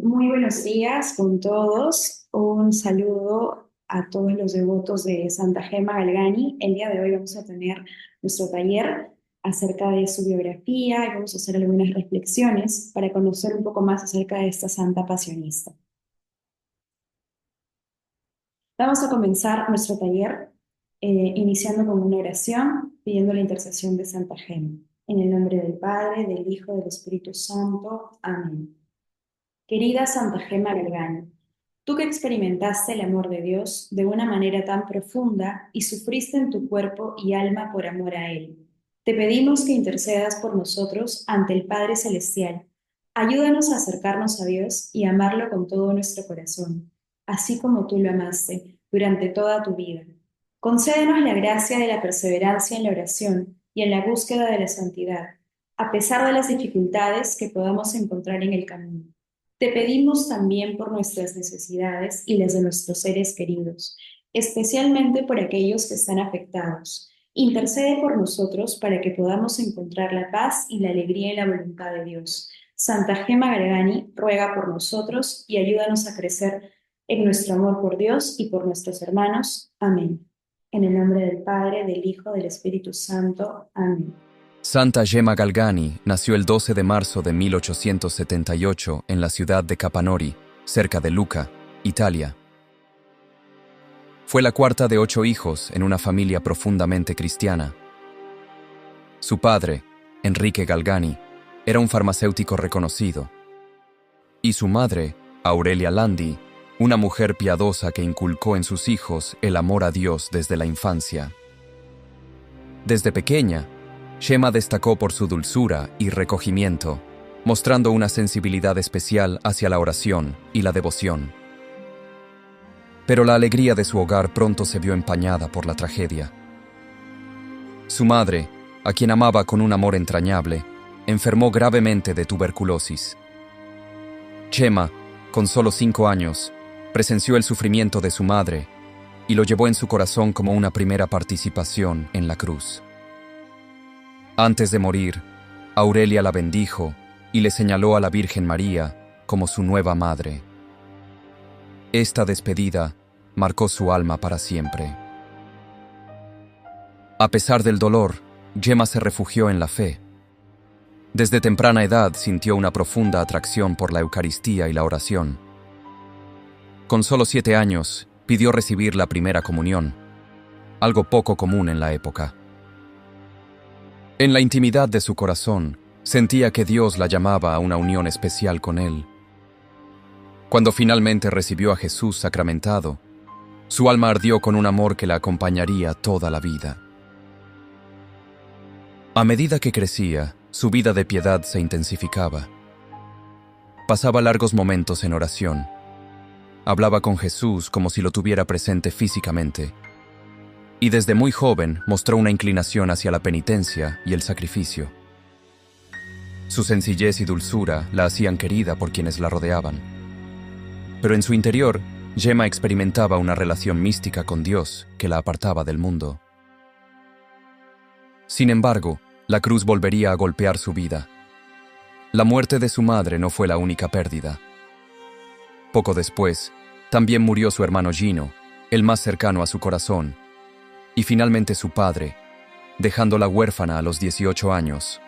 Muy buenos días con todos. Un saludo a todos los devotos de Santa Gema Galgani. El día de hoy vamos a tener nuestro taller acerca de su biografía y vamos a hacer algunas reflexiones para conocer un poco más acerca de esta santa pasionista. Vamos a comenzar nuestro taller iniciando con una oración pidiendo la intercesión de Santa Gema. En el nombre del Padre, del Hijo, del Espíritu Santo. Amén. Querida Santa Gema Galgani, tú que experimentaste el amor de Dios de una manera tan profunda y sufriste en tu cuerpo y alma por amor a Él, te pedimos que intercedas por nosotros ante el Padre Celestial. Ayúdanos a acercarnos a Dios y amarlo con todo nuestro corazón, así como tú lo amaste durante toda tu vida. Concédenos la gracia de la perseverancia en la oración y en la búsqueda de la santidad, a pesar de las dificultades que podamos encontrar en el camino. Te pedimos también por nuestras necesidades y las de nuestros seres queridos, especialmente por aquellos que están afectados. Intercede por nosotros para que podamos encontrar la paz y la alegría en la voluntad de Dios. Santa Gema Galgani ruega por nosotros y ayúdanos a crecer en nuestro amor por Dios y por nuestros hermanos. Amén. En el nombre del Padre, del Hijo, del Espíritu Santo. Amén. Santa Gema Galgani nació el 12 de marzo de 1878 en la ciudad de Capanori, cerca de Lucca, Italia. Fue la cuarta de 8 hijos en una familia profundamente cristiana. Su padre, Enrique Galgani, era un farmacéutico reconocido, y su madre, Aurelia Landi, una mujer piadosa que inculcó en sus hijos el amor a Dios desde la infancia. Desde pequeña, Gema destacó por su dulzura y recogimiento, mostrando una sensibilidad especial hacia la oración y la devoción. Pero la alegría de su hogar pronto se vio empañada por la tragedia. Su madre, a quien amaba con un amor entrañable, enfermó gravemente de tuberculosis. Gema, con solo 5 años, presenció el sufrimiento de su madre y lo llevó en su corazón como una primera participación en la cruz. Antes de morir, Aurelia la bendijo y le señaló a la Virgen María como su nueva madre. Esta despedida marcó su alma para siempre. A pesar del dolor, Gema se refugió en la fe. Desde temprana edad sintió una profunda atracción por la Eucaristía y la oración. Con solo 7 años, pidió recibir la primera comunión, algo poco común en la época. En la intimidad de su corazón, sentía que Dios la llamaba a una unión especial con Él. Cuando finalmente recibió a Jesús sacramentado, su alma ardió con un amor que la acompañaría toda la vida. A medida que crecía, su vida de piedad se intensificaba. Pasaba largos momentos en oración. Hablaba con Jesús como si lo tuviera presente físicamente. Y desde muy joven mostró una inclinación hacia la penitencia y el sacrificio. Su sencillez y dulzura la hacían querida por quienes la rodeaban. Pero en su interior, Gema experimentaba una relación mística con Dios que la apartaba del mundo. Sin embargo, la cruz volvería a golpear su vida. La muerte de su madre no fue la única pérdida. Poco después, también murió su hermano Gino, el más cercano a su corazón, y finalmente su padre, dejándola huérfana a los 18 años.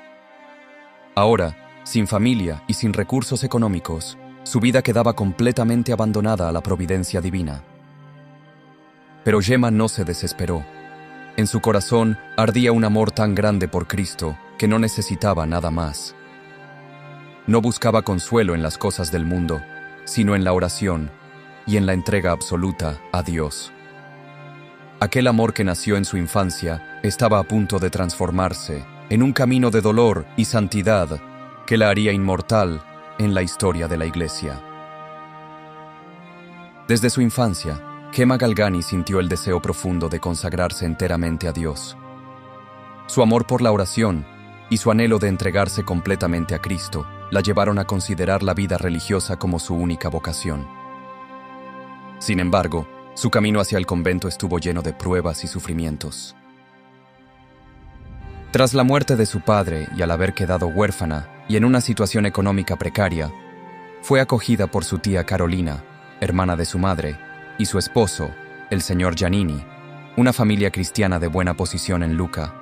Ahora, sin familia y sin recursos económicos, su vida quedaba completamente abandonada a la providencia divina. Pero Gema no se desesperó. En su corazón ardía un amor tan grande por Cristo que no necesitaba nada más. No buscaba consuelo en las cosas del mundo, sino en la oración y en la entrega absoluta a Dios. Aquel amor que nació en su infancia estaba a punto de transformarse en un camino de dolor y santidad que la haría inmortal en la historia de la Iglesia. Desde su infancia, Gema Galgani sintió el deseo profundo de consagrarse enteramente a Dios. Su amor por la oración y su anhelo de entregarse completamente a Cristo la llevaron a considerar la vida religiosa como su única vocación. Sin embargo, su camino hacia el convento estuvo lleno de pruebas y sufrimientos. Tras la muerte de su padre y al haber quedado huérfana y en una situación económica precaria, Fue acogida por su tía Carolina, hermana de su madre, y su esposo, el señor Giannini, una familia cristiana de buena posición en Lucca.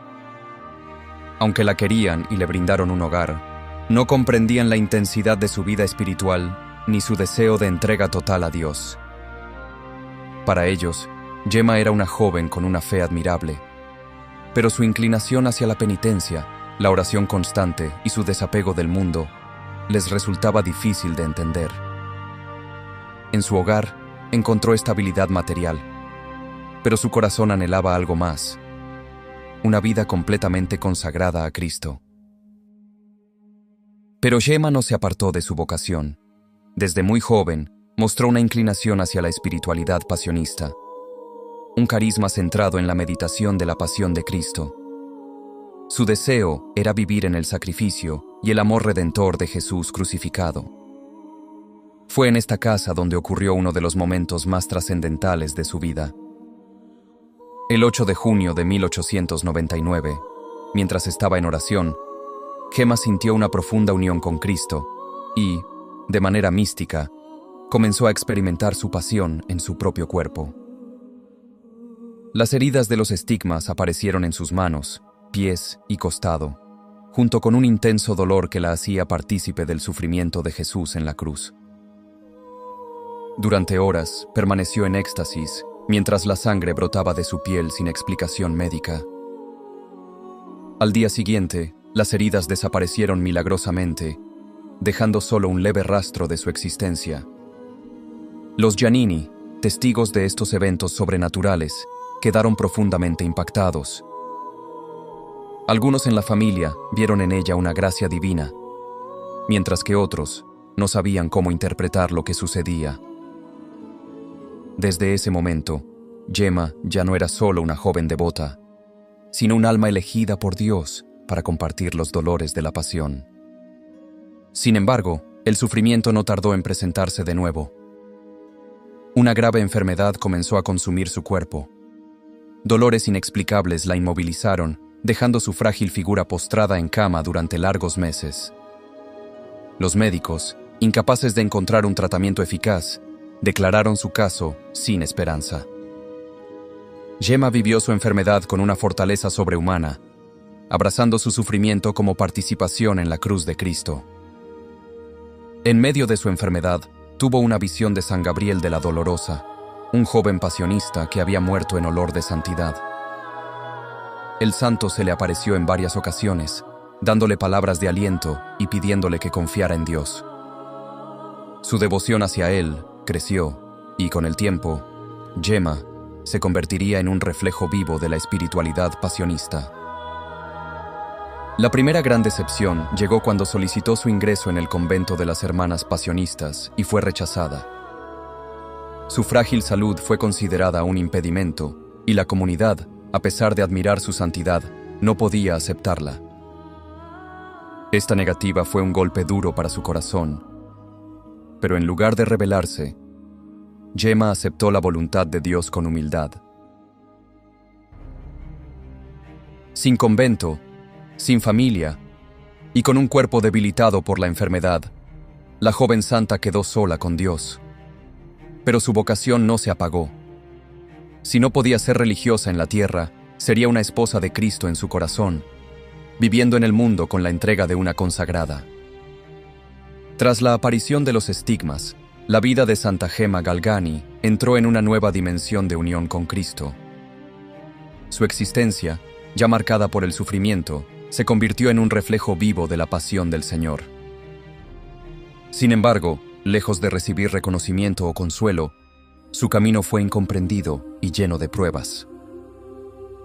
Aunque la querían y le brindaron un hogar, no comprendían la intensidad de su vida espiritual ni su deseo de entrega total a Dios. Para ellos, Gemma era una joven con una fe admirable, pero su inclinación hacia la penitencia, la oración constante y su desapego del mundo les resultaba difícil de entender. En su hogar encontró estabilidad material, pero su corazón anhelaba algo más, una vida completamente consagrada a Cristo. Pero Gemma no se apartó de su vocación. Desde muy joven, mostró una inclinación hacia la espiritualidad pasionista, un carisma centrado en la meditación de la pasión de Cristo. Su deseo era vivir en el sacrificio y el amor redentor de Jesús crucificado. Fue en esta casa donde ocurrió uno de los momentos más trascendentales de su vida. El 8 de junio de 1899, mientras estaba en oración, Gemma sintió una profunda unión con Cristo y, de manera mística, comenzó a experimentar su pasión en su propio cuerpo. Las heridas de los estigmas aparecieron en sus manos, pies y costado, junto con un intenso dolor que la hacía partícipe del sufrimiento de Jesús en la cruz. Durante horas permaneció en éxtasis mientras la sangre brotaba de su piel sin explicación médica. Al día siguiente, las heridas desaparecieron milagrosamente, dejando solo un leve rastro de su existencia. Los Giannini, testigos de estos eventos sobrenaturales, quedaron profundamente impactados. Algunos en la familia vieron en ella una gracia divina, mientras que otros no sabían cómo interpretar lo que sucedía. Desde ese momento, Gemma ya no era solo una joven devota, sino un alma elegida por Dios para compartir los dolores de la pasión. Sin embargo, el sufrimiento no tardó en presentarse de nuevo. Una grave enfermedad comenzó a consumir su cuerpo. Dolores inexplicables la inmovilizaron, dejando su frágil figura postrada en cama durante largos meses. Los médicos, incapaces de encontrar un tratamiento eficaz, declararon su caso sin esperanza. Gemma vivió su enfermedad con una fortaleza sobrehumana, abrazando su sufrimiento como participación en la cruz de Cristo. En medio de su enfermedad, tuvo una visión de San Gabriel de la Dolorosa, un joven pasionista que había muerto en olor de santidad. El santo se le apareció en varias ocasiones, dándole palabras de aliento y pidiéndole que confiara en Dios. Su devoción hacia él creció y, con el tiempo, Gemma se convertiría en un reflejo vivo de la espiritualidad pasionista. La primera gran decepción llegó cuando solicitó su ingreso en el convento de las Hermanas Pasionistas y fue rechazada. Su frágil salud fue considerada un impedimento y la comunidad, a pesar de admirar su santidad, no podía aceptarla. Esta negativa fue un golpe duro para su corazón, pero en lugar de rebelarse, Gemma aceptó la voluntad de Dios con humildad. Sin convento, sin familia y con un cuerpo debilitado por la enfermedad, la joven santa quedó sola con Dios. Pero su vocación no se apagó. Si no podía ser religiosa en la tierra, sería una esposa de Cristo en su corazón, viviendo en el mundo con la entrega de una consagrada. Tras la aparición de los estigmas, la vida de Santa Gemma Galgani entró en una nueva dimensión de unión con Cristo. Su existencia, ya marcada por el sufrimiento, se convirtió en un reflejo vivo de la pasión del Señor. Sin embargo, lejos de recibir reconocimiento o consuelo, su camino fue incomprendido y lleno de pruebas.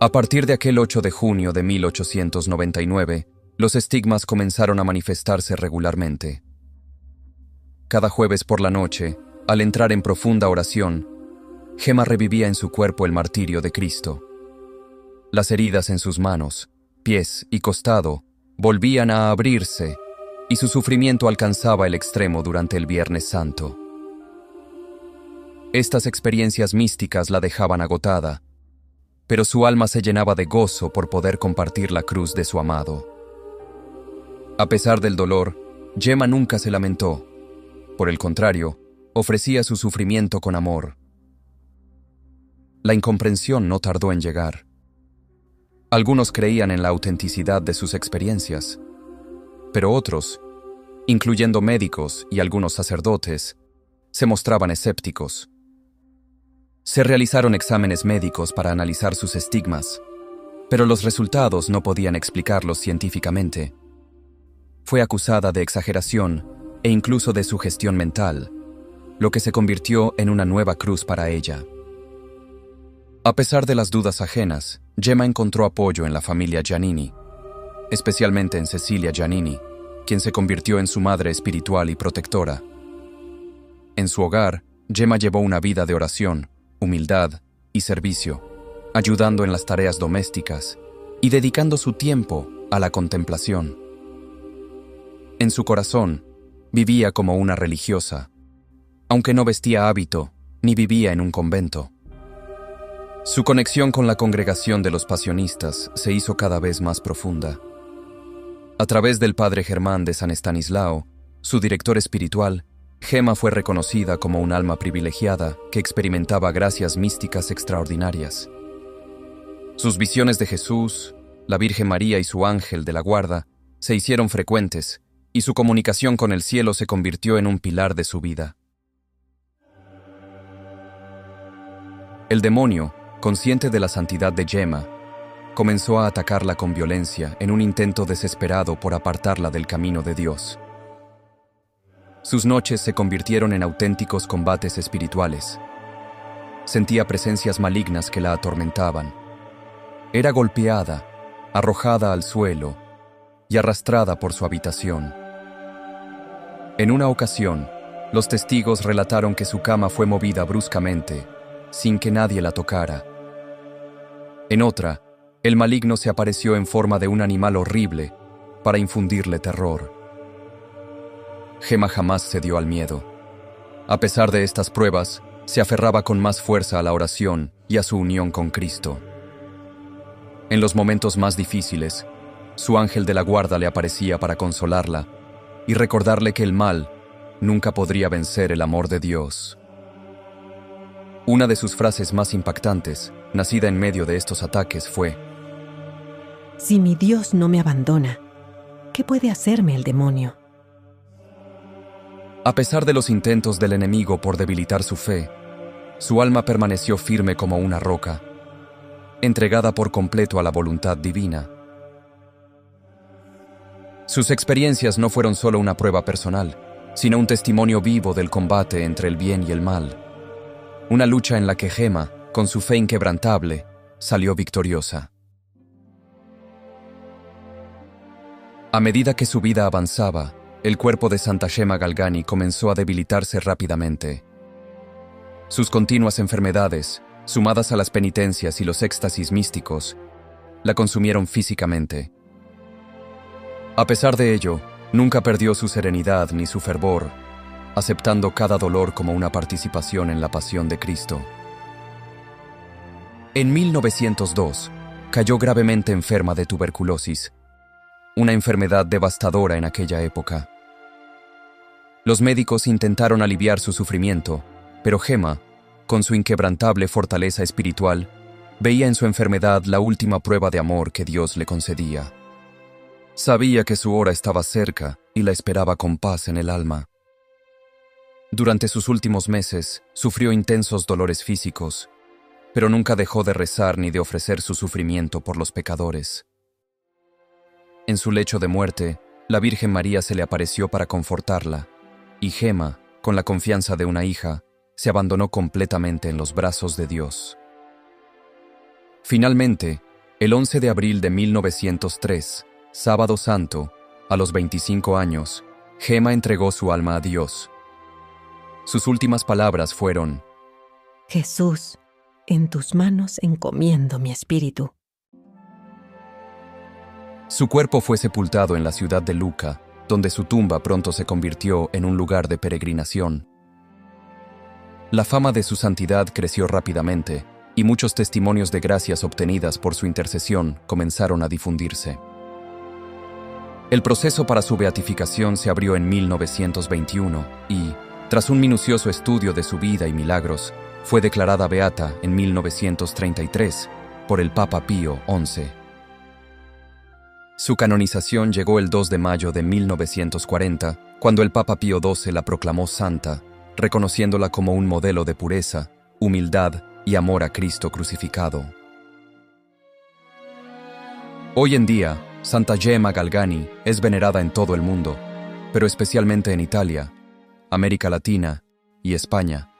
A partir de aquel 8 de junio de 1899, los estigmas comenzaron a manifestarse regularmente. Cada jueves por la noche, al entrar en profunda oración, Gemma revivía en su cuerpo el martirio de Cristo. Las heridas en sus manos, pies y costado volvían a abrirse y su sufrimiento alcanzaba el extremo durante el Viernes Santo. Estas experiencias místicas la dejaban agotada, pero su alma se llenaba de gozo por poder compartir la cruz de su amado. A pesar del dolor, Gemma nunca se lamentó, Por el contrario, ofrecía su sufrimiento con amor. La incomprensión no tardó en llegar. Algunos creían en la autenticidad de sus experiencias, pero otros, incluyendo médicos y algunos sacerdotes, se mostraban escépticos. Se realizaron exámenes médicos para analizar sus estigmas, pero los resultados no podían explicarlos científicamente. Fue acusada de exageración e incluso de sugestión mental, lo que se convirtió en una nueva cruz para ella. A pesar de las dudas ajenas, Gemma encontró apoyo en la familia Giannini, especialmente en Cecilia Giannini, quien se convirtió en su madre espiritual y protectora. En su hogar, Gemma llevó una vida de oración, humildad y servicio, ayudando en las tareas domésticas y dedicando su tiempo a la contemplación. En su corazón, vivía como una religiosa, aunque no vestía hábito ni vivía en un convento. Su conexión con la congregación de los pasionistas se hizo cada vez más profunda. A través del padre Germán de San Estanislao, su director espiritual, Gemma fue reconocida como un alma privilegiada que experimentaba gracias místicas extraordinarias. Sus visiones de Jesús, la Virgen María y su ángel de la guarda se hicieron frecuentes y su comunicación con el cielo se convirtió en un pilar de su vida. El demonio, consciente de la santidad de Gemma, comenzó a atacarla con violencia en un intento desesperado por apartarla del camino de Dios. Sus noches se convirtieron en auténticos combates espirituales. Sentía presencias malignas que la atormentaban. Era golpeada, arrojada al suelo y arrastrada por su habitación. En una ocasión, los testigos relataron que su cama fue movida bruscamente, sin que nadie la tocara. En otra, el maligno se apareció en forma de un animal horrible para infundirle terror. Gemma jamás cedió al miedo. A pesar de estas pruebas, se aferraba con más fuerza a la oración y a su unión con Cristo. En los momentos más difíciles, su ángel de la guarda le aparecía para consolarla y recordarle que el mal nunca podría vencer el amor de Dios. Una de sus frases más impactantes, nacida en medio de estos ataques, fue: Si mi Dios no me abandona, ¿qué puede hacerme el demonio? A pesar de los intentos del enemigo por debilitar su fe, su alma permaneció firme como una roca, entregada por completo a la voluntad divina. Sus experiencias no fueron solo una prueba personal, sino un testimonio vivo del combate entre el bien y el mal. Una lucha en la que Gemma, con su fe inquebrantable, salió victoriosa. A medida que su vida avanzaba, el cuerpo de Santa Gemma Galgani comenzó a debilitarse rápidamente. Sus continuas enfermedades, sumadas a las penitencias y los éxtasis místicos, la consumieron físicamente. A pesar de ello, nunca perdió su serenidad ni su fervor, aceptando cada dolor como una participación en la pasión de Cristo. En 1902, cayó gravemente enferma de tuberculosis, una enfermedad devastadora en aquella época. Los médicos intentaron aliviar su sufrimiento, pero Gemma, con su inquebrantable fortaleza espiritual, veía en su enfermedad la última prueba de amor que Dios le concedía. Sabía que su hora estaba cerca y la esperaba con paz en el alma. Durante sus últimos meses, sufrió intensos dolores físicos, pero nunca dejó de rezar ni de ofrecer su sufrimiento por los pecadores. En su lecho de muerte, la Virgen María se le apareció para confortarla, y Gemma, con la confianza de una hija, se abandonó completamente en los brazos de Dios. Finalmente, el 11 de abril de 1903, Sábado Santo, a los 25 años, Gemma entregó su alma a Dios. Sus últimas palabras fueron: Jesús, en tus manos encomiendo mi espíritu. Su cuerpo fue sepultado en la ciudad de Lucca, donde su tumba pronto se convirtió en un lugar de peregrinación. La fama de su santidad creció rápidamente, y muchos testimonios de gracias obtenidas por su intercesión comenzaron a difundirse. El proceso para su beatificación se abrió en 1921 y, Tras un minucioso estudio de su vida y milagros, fue declarada beata en 1933 por el Papa Pío XI. Su canonización llegó el 2 de mayo de 1940, cuando el Papa Pío XII la proclamó santa, reconociéndola como un modelo de pureza, humildad y amor a Cristo crucificado. Hoy en día, Santa Gemma Galgani es venerada en todo el mundo, pero especialmente en Italia, América Latina y España,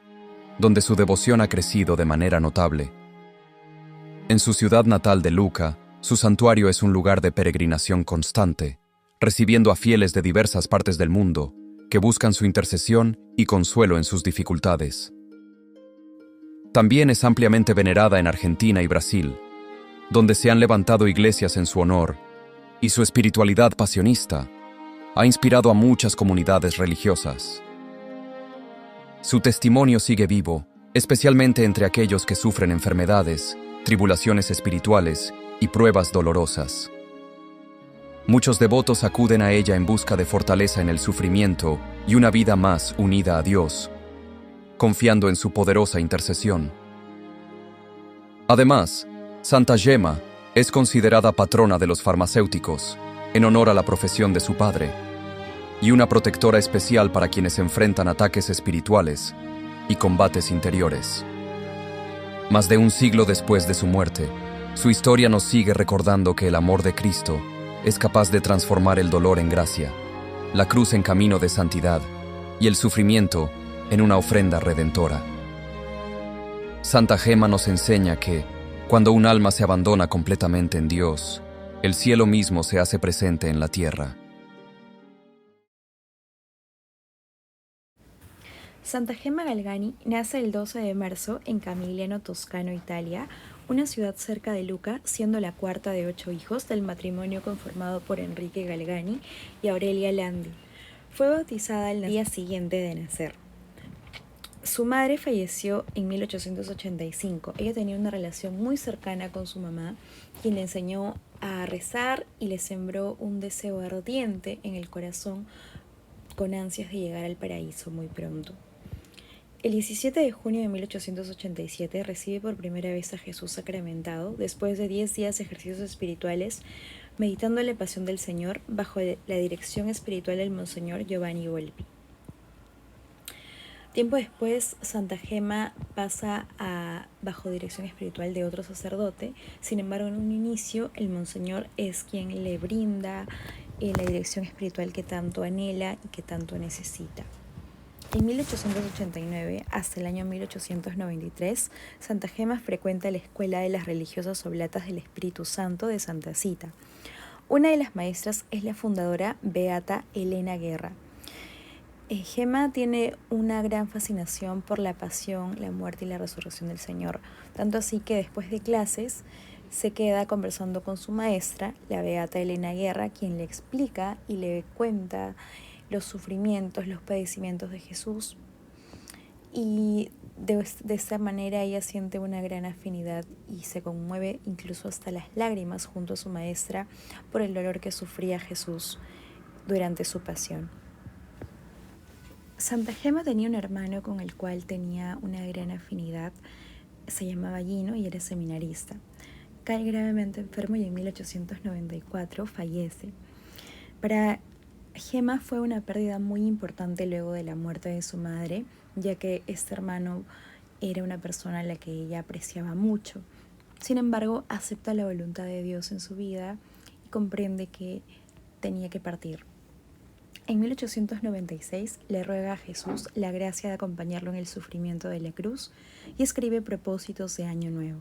donde su devoción ha crecido de manera notable. En su ciudad natal de Lucca, su santuario es un lugar de peregrinación constante, recibiendo a fieles de diversas partes del mundo que buscan su intercesión y consuelo en sus dificultades. También es ampliamente venerada en Argentina y Brasil, donde se han levantado iglesias en su honor, y su espiritualidad pasionista ha inspirado a muchas comunidades religiosas. Su testimonio sigue vivo, especialmente entre aquellos que sufren enfermedades, tribulaciones espirituales y pruebas dolorosas. Muchos devotos acuden a ella en busca de fortaleza en el sufrimiento y una vida más unida a Dios, confiando en su poderosa intercesión. Además, Santa Gemma es considerada patrona de los farmacéuticos, en honor a la profesión de su padre, y una protectora especial para quienes enfrentan ataques espirituales y combates interiores. Más de un siglo después de su muerte, su historia nos sigue recordando que el amor de Cristo es capaz de transformar el dolor en gracia, la cruz en camino de santidad y el sufrimiento en una ofrenda redentora. Santa Gemma nos enseña que, cuando un alma se abandona completamente en Dios, el cielo mismo se hace presente en la tierra. Santa Gemma Galgani nace el 12 de marzo en Camigliano Toscano, Italia, una ciudad cerca de Lucca, siendo la cuarta de 8 hijos del matrimonio conformado por Enrique Galgani y Aurelia Landi. Fue bautizada el día siguiente de nacer. Su madre falleció en 1885. Ella tenía una relación muy cercana con su mamá, quien le enseñó a rezar y le sembró un deseo ardiente en el corazón con ansias de llegar al paraíso muy pronto. El 17 de junio de 1887 recibe por primera vez a Jesús sacramentado después de 10 días de ejercicios espirituales, meditando la pasión del Señor bajo la dirección espiritual del Monseñor Giovanni Volpi. Tiempo después, Santa Gemma pasa bajo dirección espiritual de otro sacerdote. Sin embargo, en un inicio, el Monseñor es quien le brinda la dirección espiritual que tanto anhela y que tanto necesita. En 1889 hasta el año 1893, Santa Gemma frecuenta la Escuela de las Religiosas Oblatas del Espíritu Santo de Santa Cita. Una de las maestras es la fundadora beata Elena Guerra. Gemma tiene una gran fascinación por la pasión, la muerte y la resurrección del Señor, tanto así que después de clases se queda conversando con su maestra, la beata Elena Guerra, quien le explica y le cuenta los sufrimientos, los padecimientos de Jesús, y de esta manera ella siente una gran afinidad y se conmueve incluso hasta las lágrimas junto a su maestra por el dolor que sufría Jesús durante su pasión. Santa Gemma tenía un hermano con el cual tenía una gran afinidad, se llamaba Gino y era seminarista. Cae gravemente enfermo y en 1894 fallece. Para Gemma fue una pérdida muy importante luego de la muerte de su madre, ya que este hermano era una persona a la que ella apreciaba mucho. Sin embargo, acepta la voluntad de Dios en su vida y comprende que tenía que partir. En 1896 le ruega a Jesús la gracia de acompañarlo en el sufrimiento de la cruz y escribe propósitos de Año Nuevo.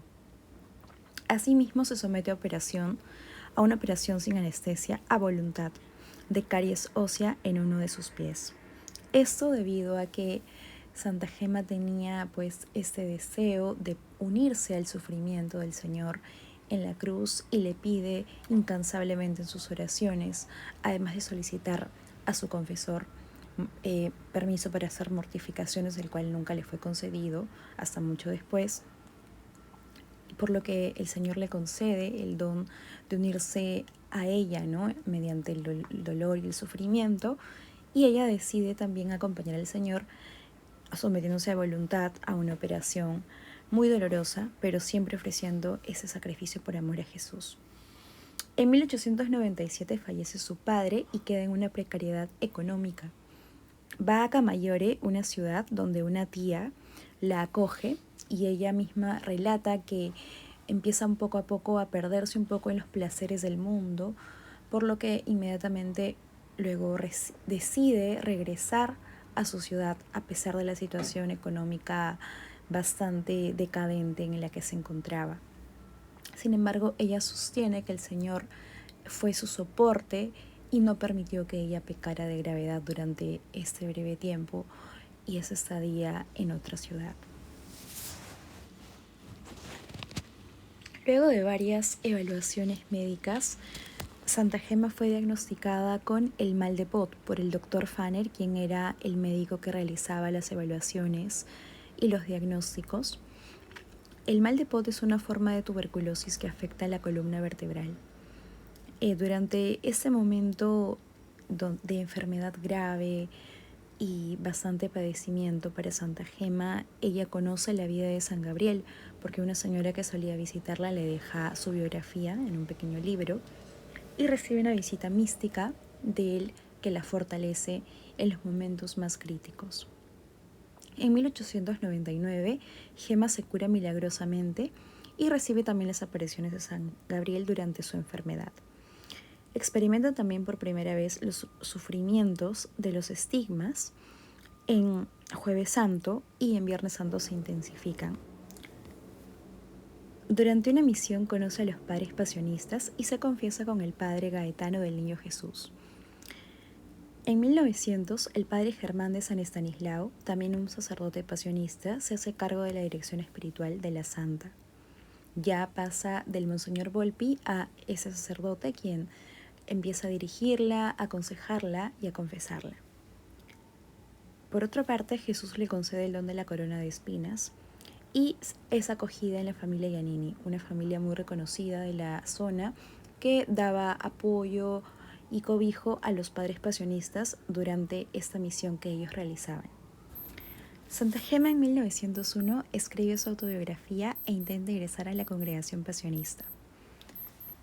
Asimismo se somete a una operación sin anestesia a voluntad de caries ósea en uno de sus pies. Esto debido a que Santa Gemma tenía este deseo de unirse al sufrimiento del Señor en la cruz y le pide incansablemente en sus oraciones, además de solicitar a su confesor permiso para hacer mortificaciones, el cual nunca le fue concedido hasta mucho después, por lo que el Señor le concede el don de unirse a ella, ¿no? Mediante el dolor y el sufrimiento, y ella decide también acompañar al Señor sometiéndose a voluntad a una operación muy dolorosa, pero siempre ofreciendo ese sacrificio por amor a Jesús. En 1897 fallece su padre y queda en una precariedad económica. Va a Camaiore, una ciudad donde una tía la acoge y ella misma relata que empieza un poco a poco a perderse un poco en los placeres del mundo, por lo que inmediatamente luego decide regresar a su ciudad a pesar de la situación económica bastante decadente en la que se encontraba. Sin embargo, ella sostiene que el Señor fue su soporte y no permitió que ella pecara de gravedad durante este breve tiempo y esa estadía en otra ciudad. Luego de varias evaluaciones médicas, Santa Gema fue diagnosticada con el mal de Pot por el doctor Fanner, quien era el médico que realizaba las evaluaciones y los diagnósticos. El mal de Pot es una forma de tuberculosis que afecta a la columna vertebral. Durante ese momento de enfermedad grave y bastante padecimiento para Santa Gema, ella conoce la vida de San Gabriel, porque una señora que solía visitarla le deja su biografía en un pequeño libro y recibe una visita mística de él que la fortalece en los momentos más críticos. En 1899, Gema se cura milagrosamente y recibe también las apariciones de San Gabriel durante su enfermedad. Experimenta también por primera vez los sufrimientos de los estigmas. En Jueves Santo y en Viernes Santo se intensifican. Durante una misión conoce a los padres pasionistas y se confiesa con el padre Gaetano del Niño Jesús. En 1900, el padre Germán de San Estanislao, también un sacerdote pasionista, se hace cargo de la dirección espiritual de la santa. Ya pasa del Monseñor Volpi a ese sacerdote quien empieza a dirigirla, a aconsejarla y a confesarla. Por otra parte, Jesús le concede el don de la corona de espinas y es acogida en la familia Giannini, una familia muy reconocida de la zona que daba apoyo y cobijo a los padres pasionistas durante esta misión que ellos realizaban. Santa Gema en 1901 escribe su autobiografía e intenta ingresar a la congregación pasionista.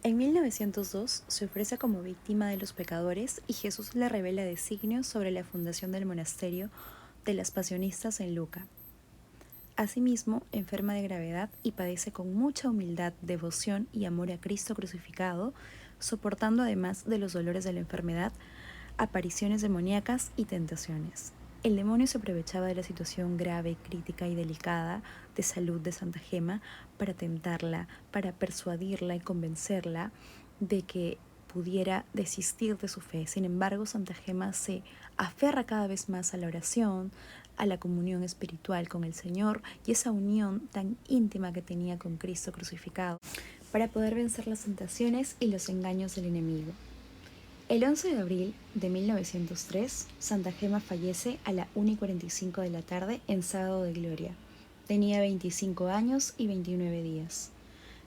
En 1902 se ofrece como víctima de los pecadores y Jesús le revela designios sobre la fundación del monasterio de las pasionistas en Lucca. Asimismo, enferma de gravedad y padece con mucha humildad, devoción y amor a Cristo crucificado, soportando además de los dolores de la enfermedad, apariciones demoníacas y tentaciones. El demonio se aprovechaba de la situación grave, crítica y delicada de salud de Santa Gema para tentarla, para persuadirla y convencerla de que pudiera desistir de su fe. Sin embargo, Santa Gema se aferra cada vez más a la oración, a la comunión espiritual con el Señor y esa unión tan íntima que tenía con Cristo crucificado para poder vencer las tentaciones y los engaños del enemigo. El 11 de abril de 1903, Santa Gema fallece a la 1:45 de la tarde en Sábado de Gloria. Tenía 25 años y 29 días.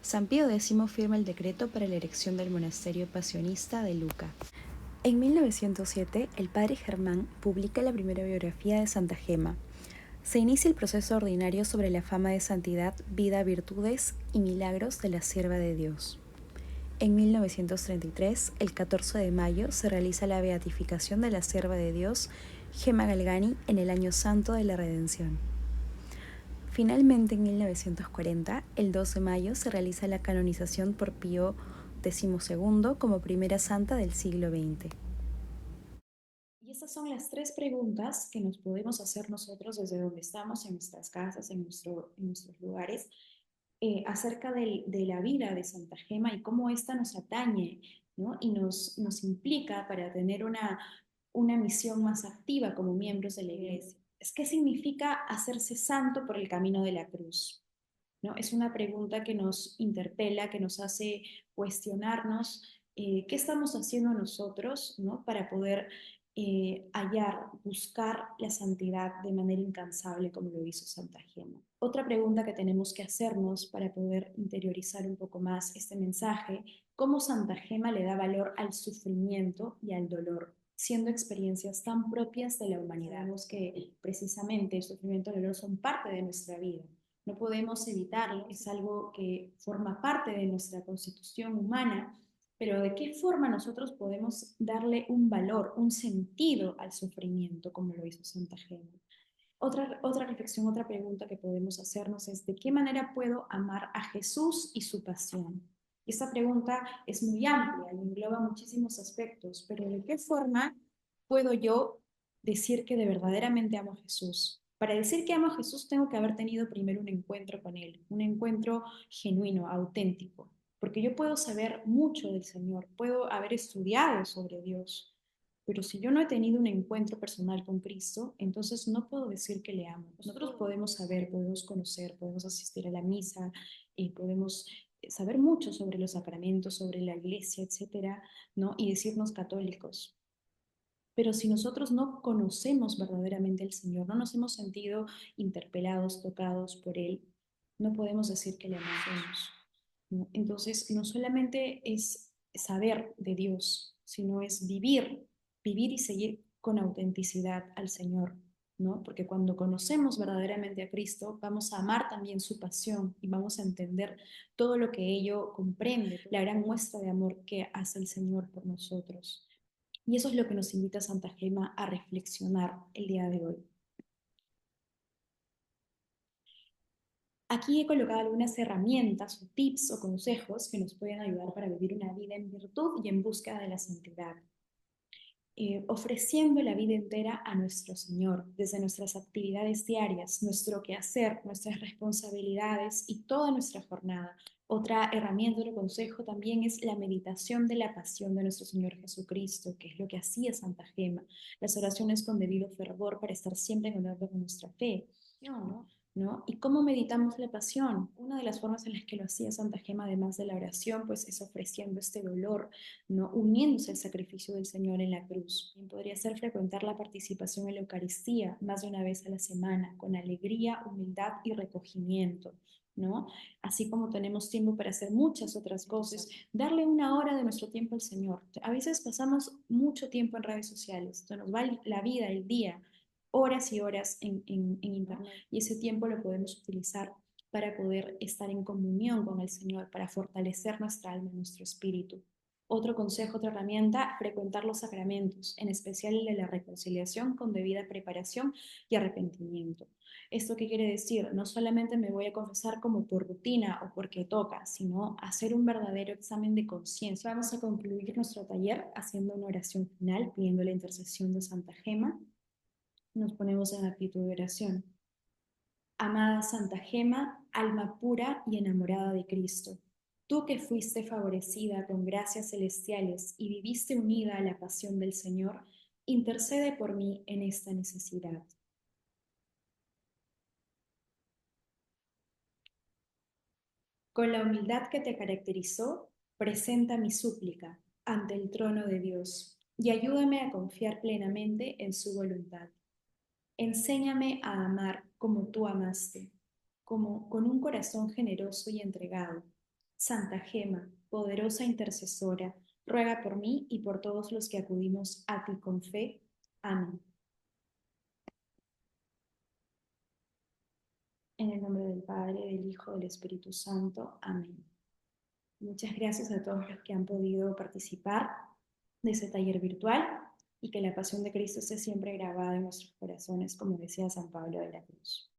San Pío X firma el decreto para la erección del monasterio pasionista de Lucca. En 1907, el padre Germán publica la primera biografía de Santa Gema. Se inicia el proceso ordinario sobre la fama de santidad, vida, virtudes y milagros de la sierva de Dios. En 1933, el 14 de mayo, se realiza la beatificación de la sierva de Dios, Gema Galgani, en el Año Santo de la Redención. Finalmente, en 1940, el 2 de mayo, se realiza la canonización por Pío XII como primera santa del siglo XX. Y estas son las tres preguntas que nos podemos hacer nosotros desde donde estamos, en nuestras casas, en nuestros lugares, acerca de la vida de Santa Gema y cómo ésta nos atañe, ¿no? Y nos implica para tener una misión más activa como miembros de la Iglesia. ¿Qué significa hacerse santo por el camino de la cruz? ¿No? Es una pregunta que nos interpela, que nos hace cuestionarnos qué estamos haciendo nosotros, ¿no? Para poder hallar, buscar la santidad de manera incansable como lo hizo Santa Gema. Otra pregunta que tenemos que hacernos para poder interiorizar un poco más este mensaje, ¿cómo Santa Gema le da valor al sufrimiento y al dolor? siendo experiencias tan propias de la humanidad. Sabemos que precisamente el sufrimiento y el dolor son parte de nuestra vida. No podemos evitarlo, es algo que forma parte de nuestra constitución humana, pero ¿de qué forma nosotros podemos darle un valor, un sentido al sufrimiento, como lo hizo Santa Gema? Otra reflexión, otra pregunta que podemos hacernos es ¿de qué manera puedo amar a Jesús y su pasión? Esta pregunta es muy amplia y engloba muchísimos aspectos, pero ¿de qué forma puedo yo decir que de verdaderamente amo a Jesús? Para decir que amo a Jesús tengo que haber tenido primero un encuentro con Él, un encuentro genuino, auténtico, porque yo puedo saber mucho del Señor, puedo haber estudiado sobre Dios, pero si yo no he tenido un encuentro personal con Cristo, entonces no puedo decir que le amo. Nosotros podemos saber, podemos conocer, podemos asistir a la misa, podemos saber mucho sobre los sacramentos, sobre la iglesia, etcétera, ¿no? Y decirnos católicos. Pero si nosotros no conocemos verdaderamente al Señor, no nos hemos sentido interpelados, tocados por Él, no podemos decir que le amamos, ¿no? Entonces, no solamente es saber de Dios, sino es vivir y seguir con autenticidad al Señor, ¿no? Porque cuando conocemos verdaderamente a Cristo, vamos a amar también su pasión y vamos a entender todo lo que ello comprende, la gran muestra de amor que hace el Señor por nosotros. Y eso es lo que nos invita Santa Gema a reflexionar el día de hoy. Aquí he colocado algunas herramientas o tips o consejos que nos pueden ayudar para vivir una vida en virtud y en búsqueda de la santidad. Ofreciendo la vida entera a nuestro Señor, desde nuestras actividades diarias, nuestro quehacer, nuestras responsabilidades y toda nuestra jornada. Otra herramienta, otro consejo también es la meditación de la pasión de nuestro Señor Jesucristo, que es lo que hacía Santa Gema, las oraciones con debido fervor para estar siempre en contacto con nuestra fe, ¿no? ¿Y cómo meditamos la pasión? Una de las formas en las que lo hacía Santa Gema, además de la oración, pues es ofreciendo este dolor, ¿no? Uniéndose al sacrificio del Señor en la cruz. También podría ser frecuentar la participación en la Eucaristía más de una vez a la semana, con alegría, humildad y recogimiento, ¿no? Así como tenemos tiempo para hacer muchas otras cosas, darle una hora de nuestro tiempo al Señor. A veces pasamos mucho tiempo en redes sociales, se nos va la vida, el día, horas y horas en internet, y ese tiempo lo podemos utilizar para poder estar en comunión con el Señor, para fortalecer nuestra alma y nuestro espíritu. Otro consejo, otra herramienta, frecuentar los sacramentos, en especial el de la reconciliación con debida preparación y arrepentimiento. ¿Esto qué quiere decir? No solamente me voy a confesar como por rutina o porque toca, sino hacer un verdadero examen de conciencia. Vamos a concluir nuestro taller haciendo una oración final, pidiendo la intercesión de Santa Gema. Nos ponemos en actitud de oración. Amada Santa Gema, alma pura y enamorada de Cristo, tú que fuiste favorecida con gracias celestiales y viviste unida a la pasión del Señor, intercede por mí en esta necesidad. Con la humildad que te caracterizó, presenta mi súplica ante el trono de Dios y ayúdame a confiar plenamente en su voluntad. Enséñame a amar como tú amaste, como con un corazón generoso y entregado. Santa Gema, poderosa intercesora, ruega por mí y por todos los que acudimos a ti con fe. Amén. En el nombre del Padre, del Hijo, del Espíritu Santo. Amén. Muchas gracias a todos los que han podido participar de ese taller virtual y que la pasión de Cristo esté siempre grabada en nuestros corazones, como decía San Pablo de la Cruz.